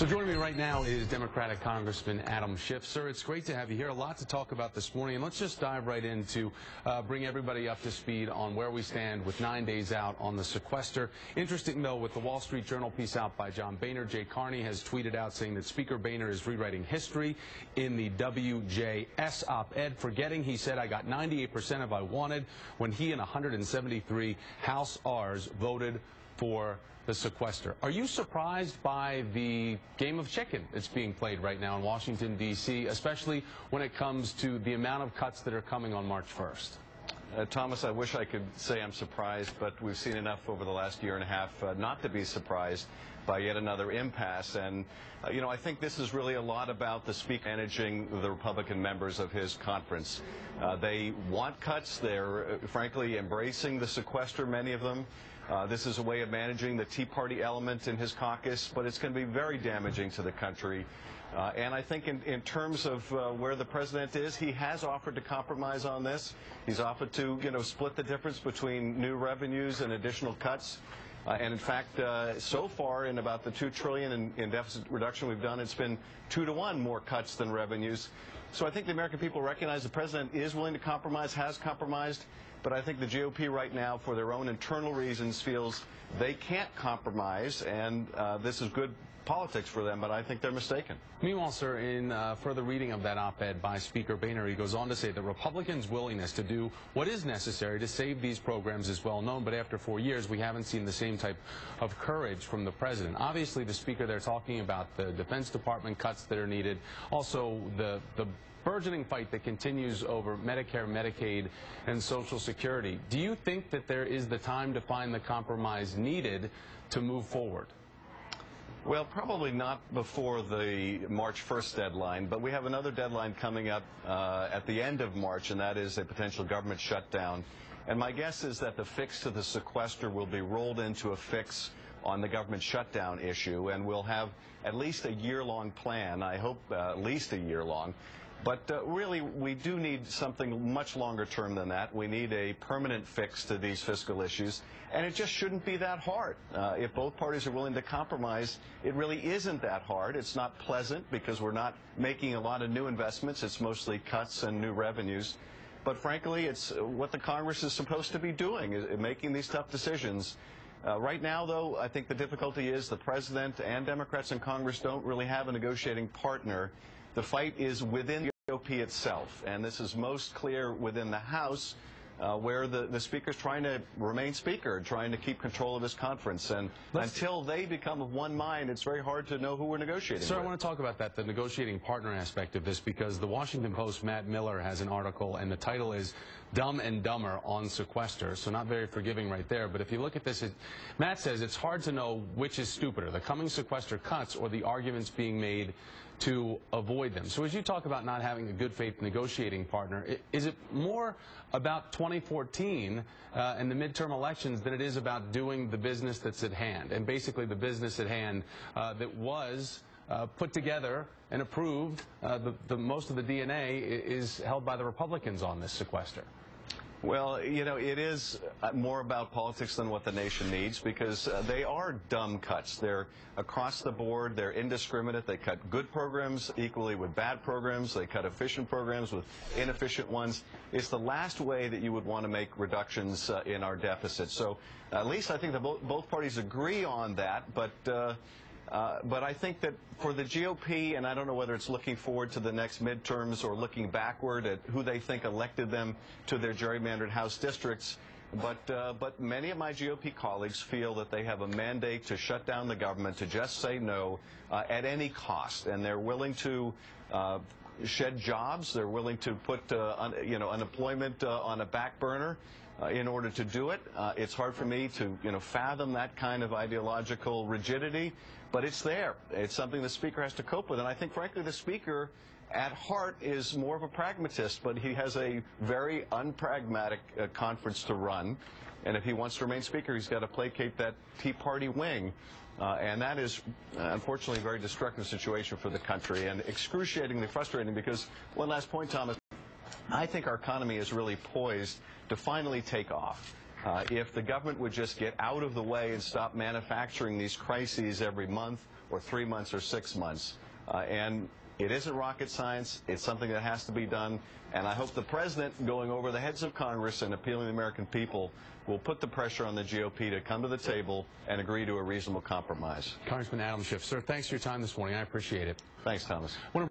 So joining me right now is Democratic Congressman Adam Schiff. Sir, it's great to have you here. A lot to talk about this morning, and let's just dive right into bring everybody up to speed on where we stand with 9 days out on the sequester. Interesting, though, with the Wall Street Journal piece out by John Boehner, Jay Carney has tweeted out saying that Speaker Boehner is rewriting history in the WJS op-ed, forgetting he said I got 98% of I wanted when he and 173 House Rs voted for the sequester. Are you surprised by the game of chicken that's being played right now in Washington, D.C., especially when it comes to the amount of cuts that are coming on March 1st? Thomas, I wish I could say I'm surprised, but we've seen enough over the last year and a half not to be surprised by yet another impasse. And, I think this is really a lot about the Speaker managing the Republican members of his conference. They want cuts. They're, frankly, embracing the sequester, many of them. This is a way of managing the Tea Party element in his caucus, but it's going to be very damaging to the country. And I think in terms of where the president is, he has offered to compromise on this. He's offered to, split the difference between new revenues and additional cuts. And in fact, so far in about the $2 trillion in deficit reduction we've done, it's been 2-to-1 more cuts than revenues. So I think the American people recognize the president is willing to compromise, has compromised. But I think the GOP right now, for their own internal reasons, feels they can't compromise, and this is good politics for them, but I think they're mistaken. Meanwhile, sir, in further reading of that op-ed by Speaker Boehner, he goes on to say that Republicans' willingness to do what is necessary to save these programs is well known, but after 4 years, we haven't seen the same type of courage from the president. Obviously, the Speaker, they're talking about the Defense Department cuts that are needed, also the burgeoning fight that continues over Medicare, Medicaid, and Social Security. Do you think that there is the time to find the compromise needed to move forward? Well, probably not before the March 1st deadline, but we have another deadline coming up at the end of March, and that is a potential government shutdown. And my guess is that the fix to the sequester will be rolled into a fix on the government shutdown issue, and we'll have at least a year-long plan. I hope at least a year long. But really, we do need something much longer term than that. We need a permanent fix to these fiscal issues, and it just shouldn't be that hard. If both parties are willing to compromise, it really isn't that hard. It's not pleasant because we're not making a lot of new investments. It's mostly cuts and new revenues. But frankly, it's what the Congress is supposed to be doing, is making these tough decisions. Right now, though, I think the difficulty is the president and Democrats in Congress don't really have a negotiating partner. The fight is within the GOP itself, and this is most clear within the House, where the Speaker's trying to remain Speaker, trying to keep control of his conference. And until they become of one mind, it's very hard to know who we're negotiating Sir, with. I want to talk about that, the negotiating partner aspect of this, because the Washington Post, Matt Miller, has an article, and the title is Dumb and Dumber on Sequester, so not very forgiving right there. But if you look at this, Matt says it's hard to know which is stupider, the coming sequester cuts or the arguments being made to avoid them. So as you talk about not having a good faith negotiating partner, is it more about 2014 and the midterm elections than it is about doing the business that's at hand? And basically the business at hand that was put together and approved, most of the DNA is held by the Republicans on this sequester. Well, it is more about politics than what the nation needs, because they are dumb cuts. They're across the board. They're indiscriminate. They cut good programs equally with bad programs. They cut efficient programs with inefficient ones. It's the last way that you would want to make reductions in our deficit. So at least I think that both parties agree on that, but I think that for the GOP, and I don't know whether it's looking forward to the next midterms or looking backward at who they think elected them to their gerrymandered House districts, but many of my GOP colleagues feel that they have a mandate to shut down the government, to just say no at any cost, and they're willing to shed jobs. They're willing to put unemployment on a back burner in order to do it. It's hard for me to fathom that kind of ideological rigidity, but it's there. It's something the Speaker has to cope with, and I think, frankly, the Speaker at heart is more of a pragmatist, but he has a very unpragmatic conference to run, and if he wants to remain Speaker, he's got to placate that Tea Party wing. And that is, unfortunately, a very destructive situation for the country, and excruciatingly frustrating, because one last point, Thomas, I think our economy is really poised to finally take off. If the government would just get out of the way and stop manufacturing these crises every month or 3 months or 6 months. And it isn't rocket science. It's something that has to be done. And I hope the president, going over the heads of Congress and appealing to the American people, will put the pressure on the GOP to come to the table and agree to a reasonable compromise. Congressman Adam Schiff, sir, thanks for your time this morning. I appreciate it. Thanks, Thomas.